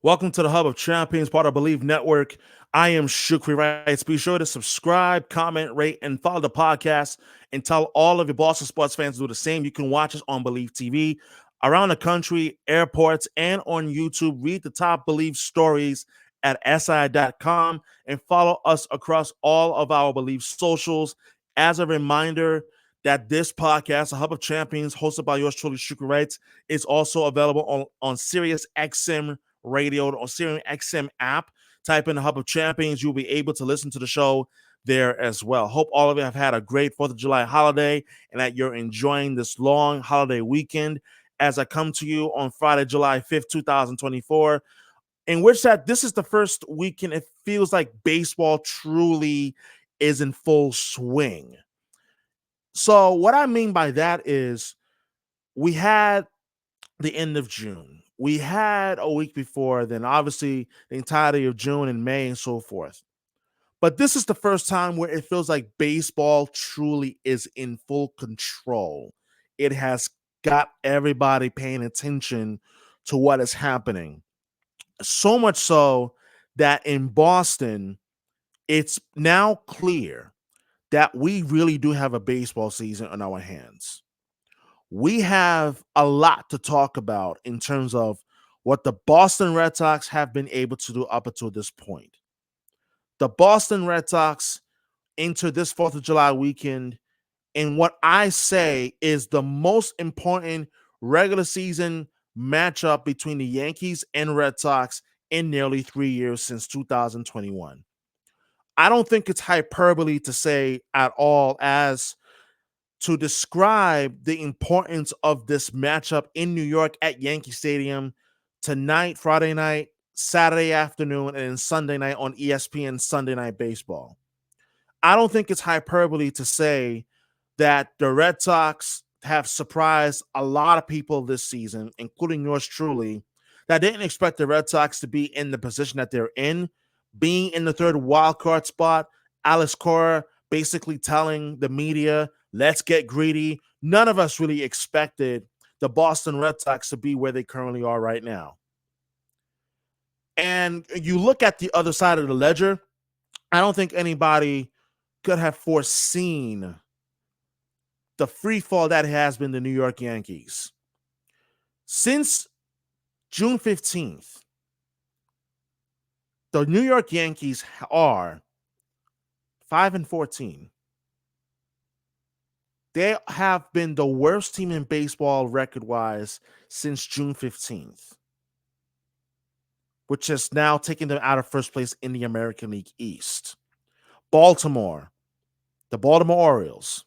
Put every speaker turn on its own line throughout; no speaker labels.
Welcome to the Hub of Champions, part of Believe Network. I am Shukri Wrights. Be sure to subscribe, comment, rate, and follow the podcast. And tell all of your Boston sports fans to do the same. You can watch us on Believe TV, around the country, airports, and on YouTube. Read the top Believe stories at si.com and follow us across all of our Believe socials. As a reminder, that this podcast, the Hub of Champions, hosted by yours truly, Shukri Wrights, is also available on Sirius XM Radio or Sirius XM app. Type in the Hub of Champions. You'll be able to listen to the show there as well. Hope all of you have had a great 4th of July holiday and that you're enjoying this long holiday weekend as I come to you on Friday, July 5th, 2024, in which that this is the first weekend it feels like baseball truly is in full swing. So what I mean by that is we had the end of June. We had a week before, then obviously the entirety of June and May and so forth. But this is the first time where it feels like baseball truly is in full control. It has got everybody paying attention to what is happening. So much so that in Boston, it's now clear that we really do have a baseball season on our hands. We have a lot to talk about in terms of what the Boston Red Sox have been able to do up until this point. The Boston Red Sox enter this 4th of July weekend in what I say is the most important regular season matchup between the Yankees and Red Sox in nearly 3 years since 2021. I don't think it's hyperbole to say at all as to describe the importance of this matchup in New York at Yankee Stadium tonight, Friday night, Saturday afternoon, and then Sunday night on ESPN Sunday Night Baseball. I don't think it's hyperbole to say that the Red Sox have surprised a lot of people this season, including yours truly, that didn't expect the Red Sox to be in the position that they're in, being in the third wild card spot. Alex Cora basically telling the media, let's get greedy. None of us really expected the Boston Red Sox to be where they currently are right now. And you look at the other side of the ledger, I don't think anybody could have foreseen the free fall that has been the New York Yankees. Since June 15th, the New York Yankees are 5-14. They have been the worst team in baseball record-wise since June 15th, which has now taken them out of first place in the American League East. Baltimore, the Baltimore Orioles,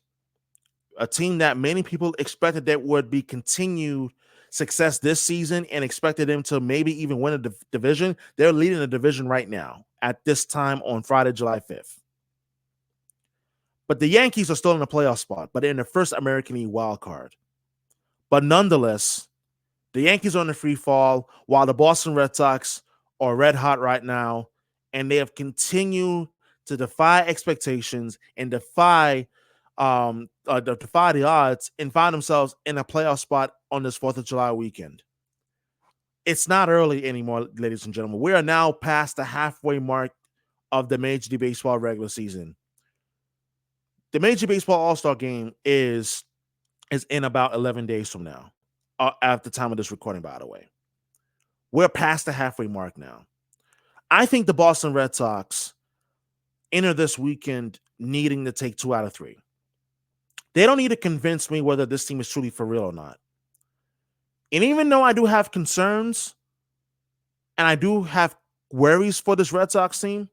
a team that many people expected that would be continued success this season and expected them to maybe even win a division. They're leading the division right now at this time on Friday, July 5th. But the Yankees are still in the playoff spot, but they're in the first American League wild card. But nonetheless, the Yankees are on the free fall while the Boston Red Sox are red hot right now, and they have continued to defy expectations and defy the odds and find themselves in a playoff spot on this 4th of July weekend. It's not early anymore, ladies and gentlemen. We are now past the halfway mark of the Major League Baseball regular season. The Major League Baseball All-Star game is in about 11 days from now, at the time of this recording, by the way. We're past the halfway mark now. I think the Boston Red Sox enter this weekend needing to take 2 out of 3. They don't need to convince me whether this team is truly for real or not. And even though I do have concerns and I do have worries for this Red Sox team,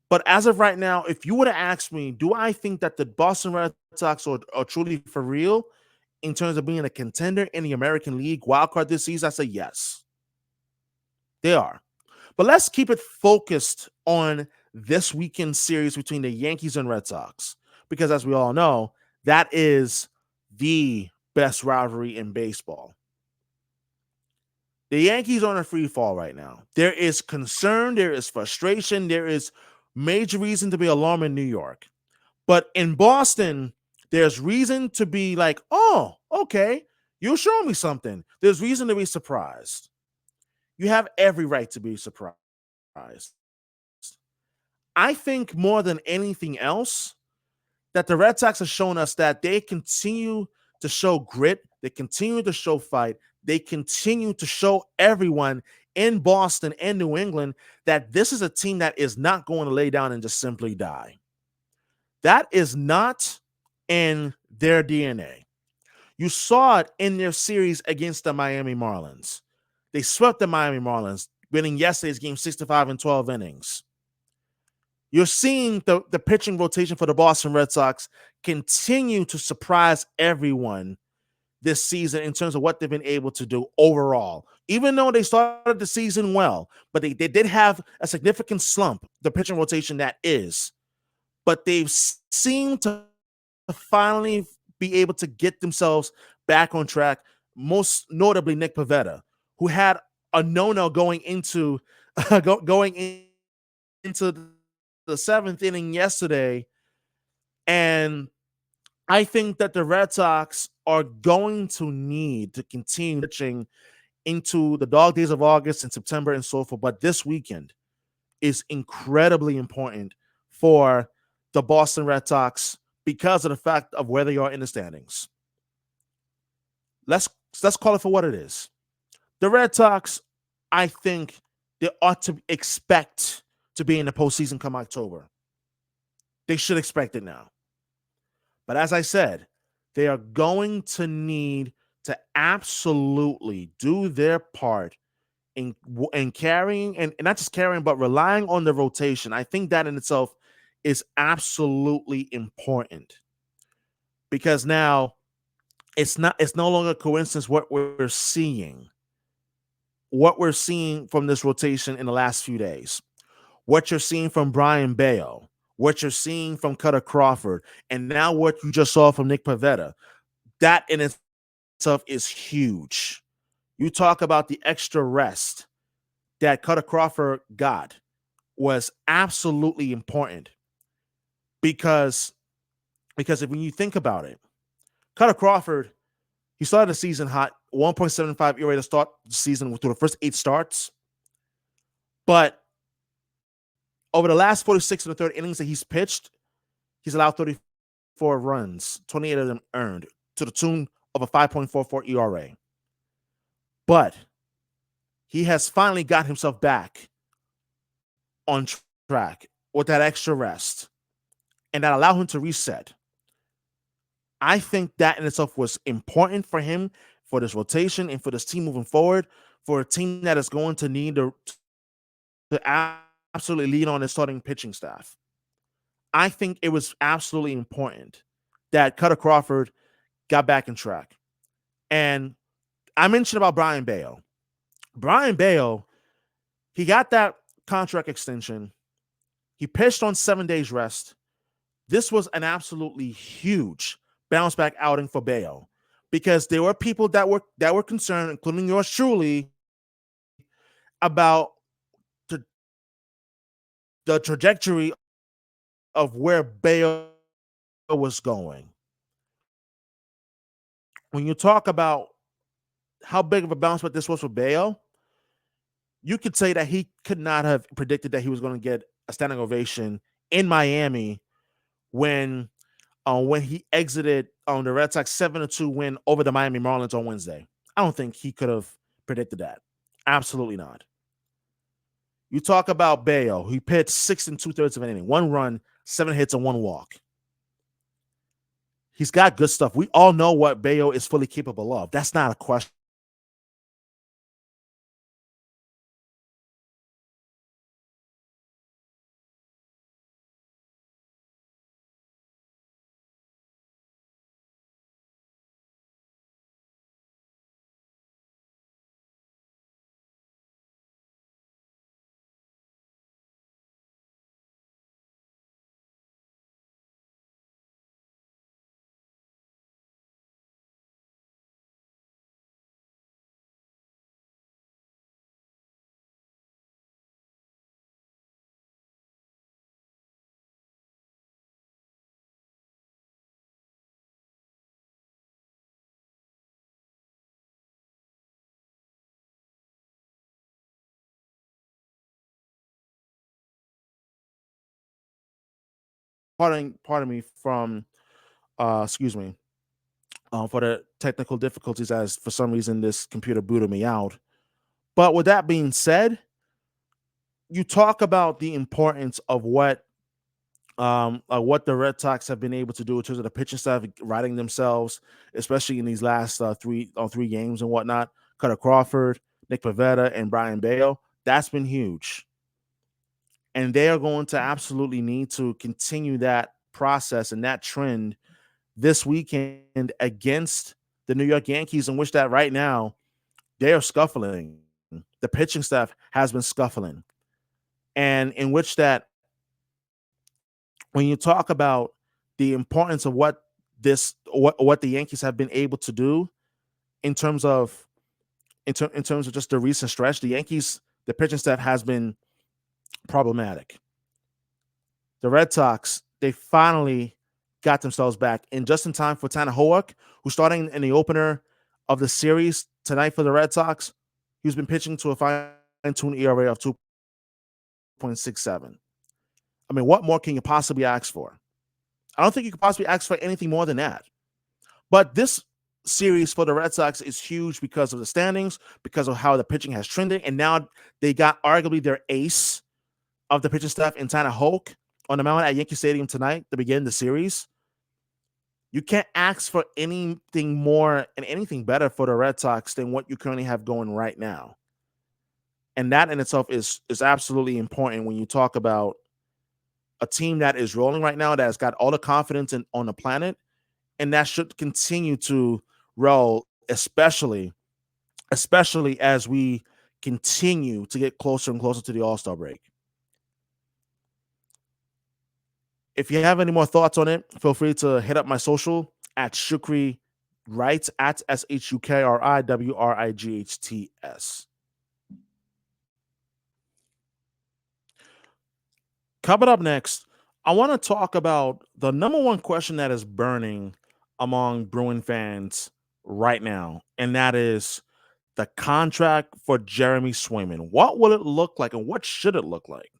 but as of right now, if you were to ask me, do I think that the Boston Red Sox are truly for real in terms of being a contender in the American League wildcard this season? I say yes. They are. But let's keep it focused on this weekend series between the Yankees and Red Sox, because as we all know, that is the best rivalry in baseball. The Yankees are on a free fall right now. There is concern, there is frustration, there is major reason to be alarmed in New York. But in Boston, there's reason to be like, oh, okay, you'll show me something. There's reason to be surprised. You have every right to be surprised. I think more than anything else, that the Red Sox have shown us that they continue to show grit, they continue to show fight, they continue to show everyone in Boston and New England that this is a team that is not going to lay down and just simply die. That is not in their DNA. You saw it in their series against the Miami Marlins. They swept the Miami Marlins, winning yesterday's game 65 in 12 innings. You're seeing the pitching rotation for the Boston Red Sox continue to surprise everyone this season in terms of what they've been able to do overall. Even though they started the season well, but they did have a significant slump, the pitching rotation that is. But they've seemed to finally be able to get themselves back on track, most notably Nick Pivetta, who had a no-no going into into the seventh inning yesterday. And I think that the Red Sox are going to need to continue pitching into the dog days of August and September and so forth. But this weekend is incredibly important for the Boston Red Sox because of the fact of where they are in the standings. Let's call it for what it is. The Red Sox, I think they ought to expect to be in the postseason come October. They should expect it now. But as I said, they are going to need to absolutely do their part in carrying and not just carrying, but relying on the rotation. I think that in itself is absolutely important because now it's no longer a coincidence what we're seeing from this rotation in the last few days, what you're seeing from Brian Bayo, what you're seeing from Cutter Crawford, and now what you just saw from Nick Pivetta. That in itself is huge. You talk about the extra rest that Cutter Crawford got was absolutely important because if when you think about it, Cutter Crawford, he started the season hot, 1.75 ERA to start the season through the first 8 starts. But over the last 46 and the third innings that he's pitched, he's allowed 34 runs, 28 of them earned, to the tune of a 5.44 ERA. But he has finally got himself back on track with that extra rest, and that allowed him to reset. I think that in itself was important for him, for this rotation, and for this team moving forward, for a team that is going to need to absolutely lean on its starting pitching staff. I think it was absolutely important that Cutter Crawford got back in track. And I mentioned about Brian Bayo. Brian Bayo, he got that contract extension. He pitched on 7 days rest. This was an absolutely huge bounce back outing for Bayo because there were people that were concerned, including yours truly, about the, the trajectory of where Bayo was going. When you talk about how big of a bounce back this was for Bayo, you could say that he could not have predicted that he was going to get a standing ovation in Miami when he exited on the Red Sox 7-2 win over the Miami Marlins on Wednesday. I don't think he could have predicted that. Absolutely not. You talk about Bayo, he pitched 6 2/3 of an inning, 1 run, 7 hits, and 1 walk. He's got good stuff. We all know what Bayo is fully capable of. That's not a question. pardon me from excuse me for the technical difficulties, as for some reason this computer booted me out. But with that being said, you talk about the importance of what the Red Sox have been able to do in terms of the pitching staff riding themselves, especially in these last three games and whatnot. Cutter Crawford, Nick Pivetta, and Brian Bale. That's been huge, and they are going to absolutely need to continue that process and that trend this weekend against the New York Yankees, in which that right now they are scuffling. The pitching staff has been scuffling, and in which that when you talk about the importance of what the Yankees have been able to do in terms of in terms of just the recent stretch, the pitching staff has been problematic. The Red Sox, they finally got themselves back in just in time for Tanner Hoek, who's starting in the opener of the series tonight for the Red Sox. He's been pitching to a fine-tuned ERA of 2.67. I mean, what more can you possibly ask for? I don't think you could possibly ask for anything more than that. But this series for the Red Sox is huge because of the standings, because of how the pitching has trended, and now they got arguably their ace of the pitching staff in Tanner Hoek on the mound at Yankee Stadium tonight to begin the series. You can't ask for anything more and anything better for the Red Sox than what you currently have going right now. And that in itself is absolutely important when you talk about a team that is rolling right now, that has got all the confidence on the planet, and that should continue to roll, especially as we continue to get closer and closer to the All-Star break. If you have any more thoughts on it, feel free to hit up my social at Shukri Wrights, at SHUKRIWRIGHTS. Coming up next, I want to talk about the number one question that is burning among Bruin fans right now, and that is the contract for Jeremy Swayman. What will it look like, and what should it look like?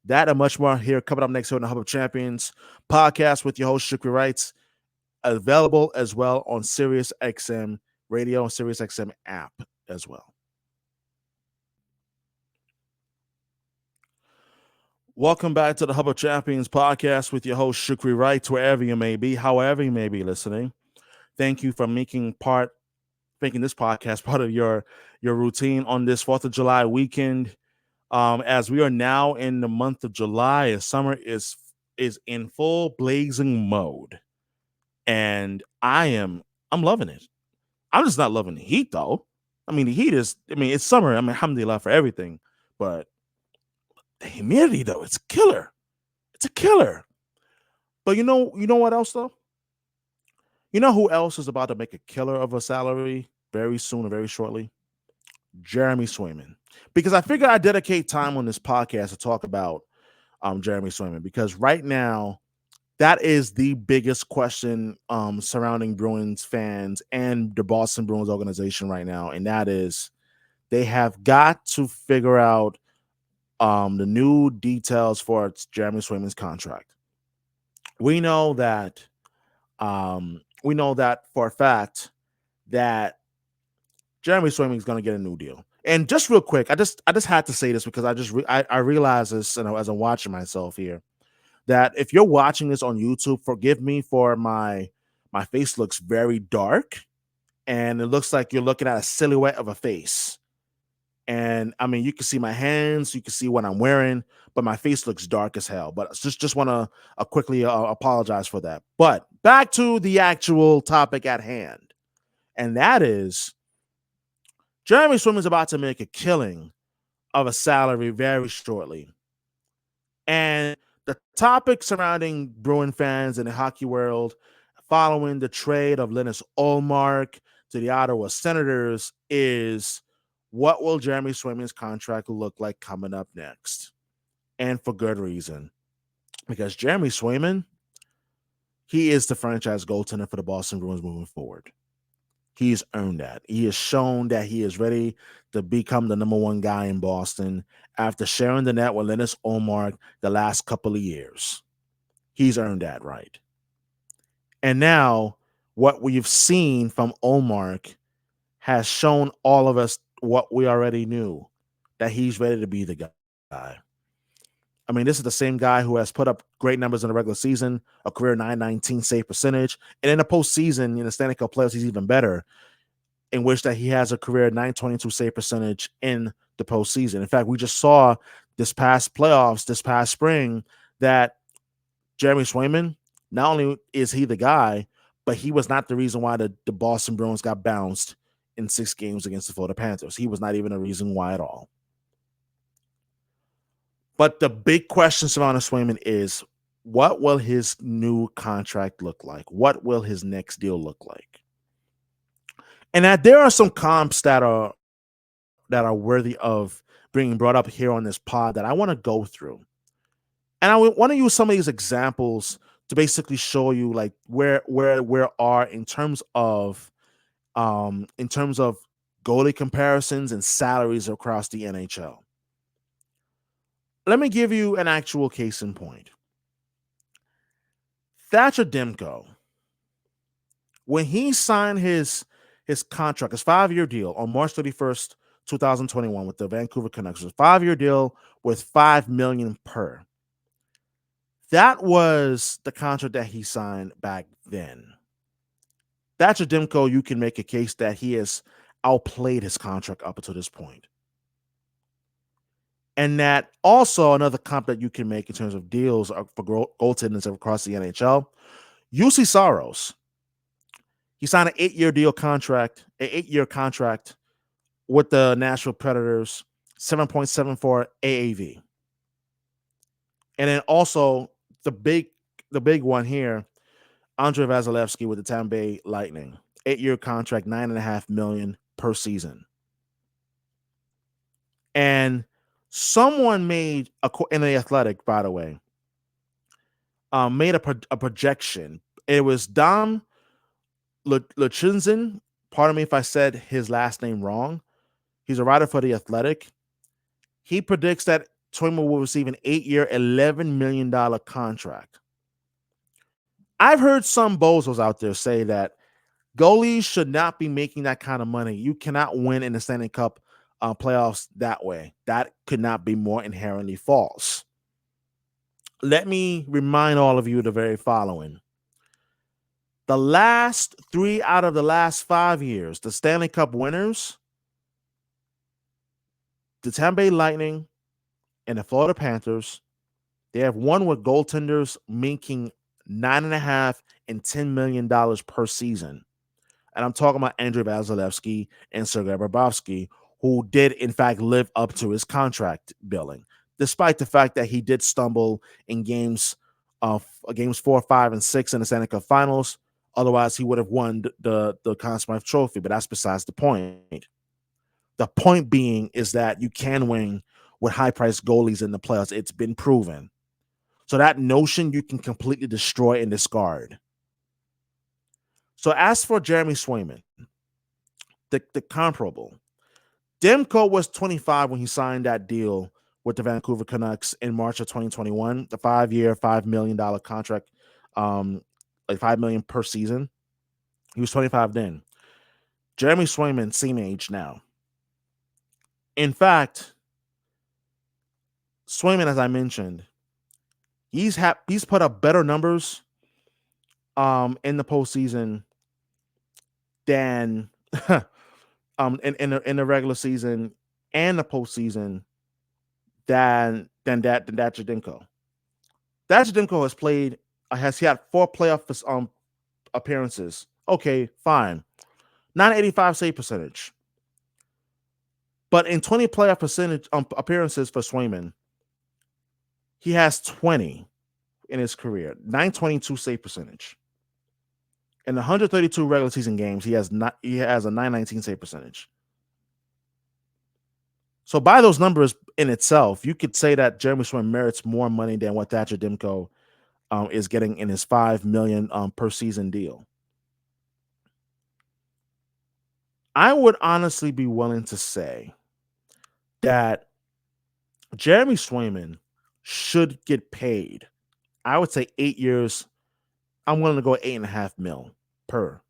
That and much more here coming up next here on the Hub of Champions podcast with your host, Shukri Wrights, available as well on Sirius XM radio and Sirius XM app as well. Welcome back to the Hub of Champions podcast with your host, Shukri Wrights, wherever you may be, however you may be listening. Thank you for making this podcast part of your routine on this 4th of July weekend. As we are now in the month of July, as summer is in full blazing mode, and I'm loving it. I'm just not loving the heat though. I mean, the heat is. I mean, it's summer. I mean, alhamdulillah for everything, but the humidity though, it's killer. It's a killer. But you know what else though? You know who else is about to make a killer of a salary very soon or very shortly? Jeremy Swayman. Because I figure I dedicate time on this podcast to talk about Jeremy Swayman, because right now that is the biggest question surrounding Bruins fans and the Boston Bruins organization right now, and that is they have got to figure out the new details for Jeremy Swayman's contract. We know that for a fact that Jeremy Swayman is going to get a new deal. And just real quick, I just had to say this because I realize this, as I'm watching myself here, that if you're watching this on YouTube, forgive me for my face looks very dark, and it looks like you're looking at a silhouette of a face. And I mean, you can see my hands, you can see what I'm wearing, but my face looks dark as hell. But just want to quickly apologize for that. But back to the actual topic at hand, and that is Jeremy Swayman is about to make a killing of a salary very shortly. And the topic surrounding Bruin fans in the hockey world following the trade of Linus Ullmark to the Ottawa Senators is, what will Jeremy Swayman's contract look like coming up next? And for good reason. Because Jeremy Swayman, he is the franchise goaltender for the Boston Bruins moving forward. He's earned that. He has shown that he is ready to become the number one guy in Boston after sharing the net with Linus Ullmark the last couple of years. he's earned that right. And now what we've seen from Olmark has shown all of us what we already knew, that he's ready to be the guy. I mean, this is the same guy who has put up great numbers in the regular season, a career 919 save percentage, and in the postseason, in the Stanley Cup playoffs, he's even better, in which that he has a career 922 save percentage in the postseason. In fact, we just saw this past playoffs, this past spring, that Jeremy Swayman, not only is he the guy, but he was not the reason why the Boston Bruins got bounced in 6 games against the Florida Panthers. He was not even a reason why at all. But the big question surrounding Swayman is, what will his new contract look like? What will his next deal look like? And that there are some comps that are worthy of being brought up here on this pod that I want to go through. And I want to use some of these examples to basically show you like where we are in terms of goalie comparisons and salaries across the NHL. Let me give you an actual case in point. Thatcher Demko, when he signed his contract, his 5-year deal on March 31st, 2021 with the Vancouver Canucks, a 5-year deal with $5 million per. That was the contract that he signed back then. Thatcher Demko, you can make a case that he has outplayed his contract up until this point. And that also another comp that you can make in terms of deals for goaltenders across the NHL. UC Saros, he signed an 8-year contract with the Nashville Predators, 7.74 AAV. And then also the big one here, Andrei Vasilevsky with the Tampa Bay Lightning, 8-year contract, $9.5 million per season. And someone made in the Athletic, by the way, made a projection. It was Dom Lucinzin. Pardon me if I said his last name wrong. He's a writer for the Athletic. He predicts that Swayman will receive an 8-year, $11 million contract. I've heard some bozos out there say that goalies should not be making that kind of money. You cannot win in the Stanley Cup playoffs that way. That could not be more inherently false. Let me remind all of you the very following. The last 3 out of the last 5 years, the Stanley Cup winners, the Tampa Bay Lightning and the Florida Panthers, they have won with goaltenders making $9.5 and $10 million per season. And I'm talking about Andrei Vasilevsky and Sergei Bobrovsky, who did, in fact, live up to his contract billing, despite the fact that he did stumble in games 4, 5, and 6 in the Stanley Cup Finals. Otherwise, he would have won the Conn Smythe Trophy, but that's besides the point. The point being is that you can win with high-priced goalies in the playoffs. It's been proven. So that notion you can completely destroy and discard. So as for Jeremy Swayman, the comparable, Demko was 25 when he signed that deal with the Vancouver Canucks in March of 2021, the 5-year, $5 million contract, like $5 million per season. He was 25 then. Jeremy Swayman, same age now. In fact, Swayman, as I mentioned, he's put up better numbers in the postseason than in the regular season and the postseason than Thatcher Demko. Thatcher Demko has had 4 playoff appearances. Okay, fine. 985 save percentage. But in 20 playoff appearances for Swayman, he has 20 in his career, 922 save percentage. In 132 regular season games, he has a 919 save percentage. So by those numbers in itself, you could say that Jeremy Swayman merits more money than what Thatcher Demko is getting in his $5 million per season deal. I would honestly be willing to say that Jeremy Swayman should get paid I would say 8 years. I'm willing to go 8.5 mil per.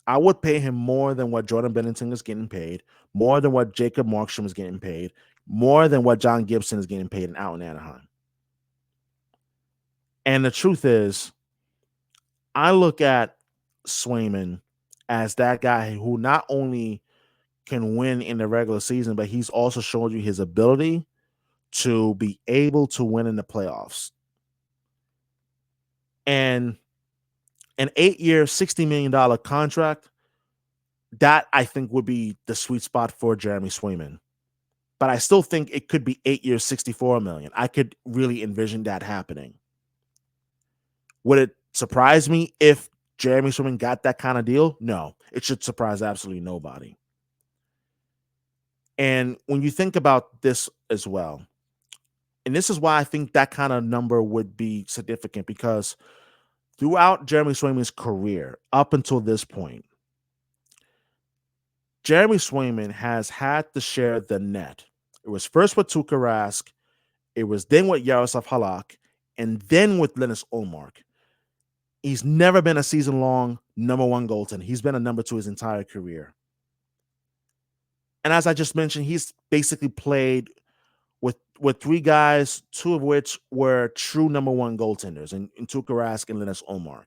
I would pay him more than what Jordan Bennington is getting paid, more than what Jacob Markstrom is getting paid, more than what John Gibson is getting paid out in Anaheim. And the truth is, I look at Swayman as that guy who not only can win in the regular season, but he's also shown you his ability to be able to win in the playoffs. And an 8-year, $60 million contract, that I think would be the sweet spot for Jeremy Swayman. But I still think it could be 8 years, $64 million. I could really envision that happening. Would it surprise me if Jeremy Swayman got that kind of deal? No, it should surprise absolutely nobody. And when you think about this as well, and this is why I think that kind of number would be significant, because throughout Jeremy Swayman's career, up until this point, Jeremy Swayman has had to share the net. It was first with Tuukka Rask, it was then with Yaroslav Halak, and then with Linus Ullmark. He's never been a season-long number one goaltender. He's been a number two his entire career. And as I just mentioned, he's basically played with three guys, two of which were true number one goaltenders, in Tuukka Rask and Linus Ullmark.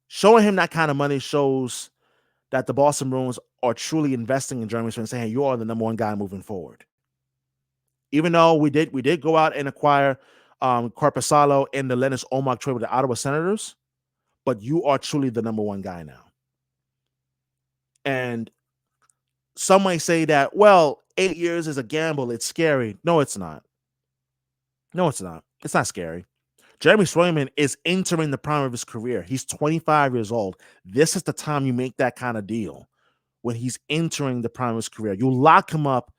Showing him that kind of money shows that the Boston Bruins are truly investing in Jeremy Swayman, saying, hey, you are the number one guy moving forward. Even though we did go out and acquire Korpisalo in the Linus Ullmark trade with the Ottawa Senators, but you are truly the number one guy now. And some might say that, well, 8 years is a gamble. It's scary. No, it's not. No, it's not. It's not scary. Jeremy Swayman is entering the prime of his career. He's 25 years old. This is the time you make that kind of deal, when he's entering the prime of his career. You lock him up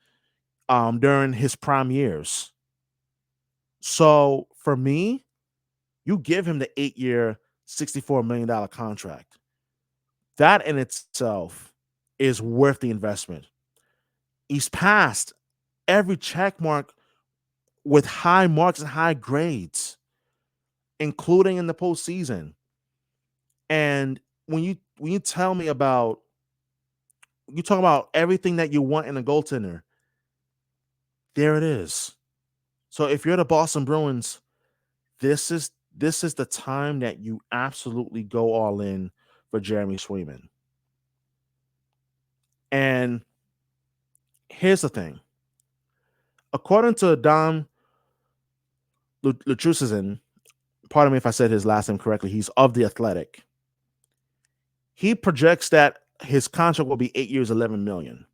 during his prime years. So for me, you give him the 8-year, $64 million contract. That in itself is worth the investment. He's passed every check mark with high marks and high grades, including in the postseason. And when you tell me about, you talk about everything that you want in a goaltender, there it is. So if you're the Boston Bruins, this is the time that you absolutely go all in for Jeremy Swayman. And here's the thing. According to Don Lutrusizin, pardon me if I said his last name correctly, he's of The Athletic. He projects that his contract will be 8 years, $11 million,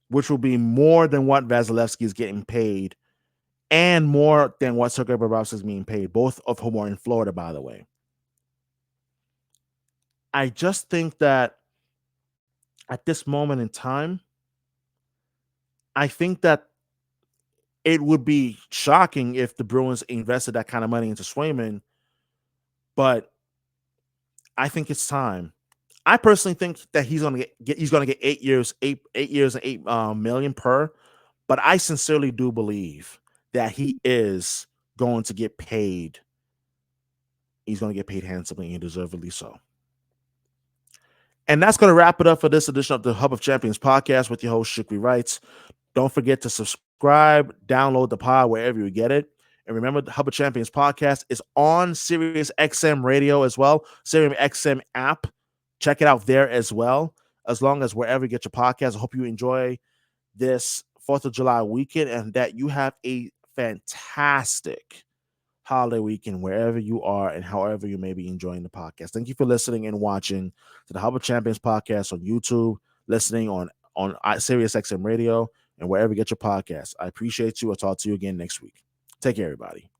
which will be more than what Vasilevsky is getting paid and more than what Sergei Bobrovsky is being paid, both of whom are in Florida, by the way. I just think that at this moment in time, I think that it would be shocking if the Bruins invested that kind of money into Swayman, but I think it's time. I personally think that he's going to get 8 years, eight years and 8 million per. But I sincerely do believe that he is going to get paid. He's going to get paid handsomely, and deservedly so. And that's going to wrap it up for this edition of the Hub of Champions podcast with your host, Shukri Wrights. Don't forget to subscribe, download the pod wherever you get it. And remember, the Hub of Champions podcast is on Sirius XM radio as well, Sirius XM app. Check it out there as well, as long as wherever you get your podcast. I hope you enjoy this 4th of July weekend and that you have a fantastic holiday weekend wherever you are and however you may be enjoying the podcast. Thank you for listening and watching to the Hub of Champions podcast on YouTube, listening on Sirius XM radio, and wherever you get your podcast. I appreciate you. I'll talk to you again next week. Take care, everybody.